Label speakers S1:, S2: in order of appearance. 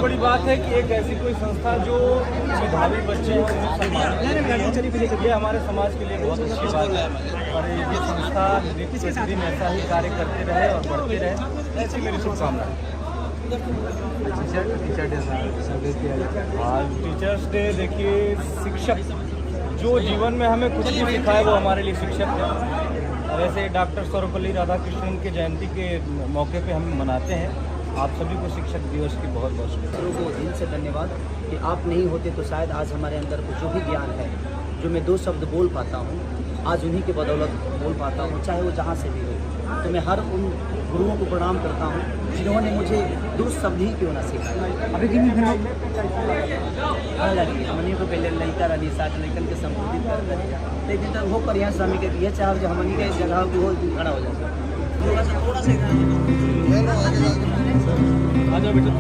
S1: बड़ी बात है कि एक ऐसी कोई संस्था जो मेधावी बच्चे हैं उन्हें सम्मान देती है। ये हमारे समाज के लिए बहुत अच्छी बात है और ये संस्था प्रतिदिन ऐसा ही कार्य करते रहे और बढ़ते रहे, ऐसी मेरी शुभकामनाएं। टीचर्स डे देखिए, शिक्षक जो जीवन में हमें कुछ भी सिखाए वो हमारे लिए शिक्षक है। और ऐसे डॉक्टर सर्वपल्ली राधाकृष्णन के जयंती के मौके पे हम मनाते हैं। आप सभी को शिक्षक दिवस की बहुत बहुत शुभकामनाएं।
S2: को दिल से धन्यवाद कि आप नहीं होते तो शायद आज हमारे अंदर जो भी ज्ञान है, जो मैं 2 शब्द बोल पाता हूँ, आज उन्हीं के बदौलत बोल पाता हूँ, चाहे वो जहाँ से भी हो। तो मैं हर उन गुरुओं को प्रणाम करता हूँ जिन्होंने मुझे 2 शब्द ही क्यों ना सिखाया। अभी भी हमने को पहले लड़का रही साथ लड़कन के संबोधित कर दिया, लेकिन तब वो करिया स्वामी के ये चाहे जो हमनी के जगह भी हो खड़ा हो जाए। थोड़ा सा
S1: आ जाओ बेटा।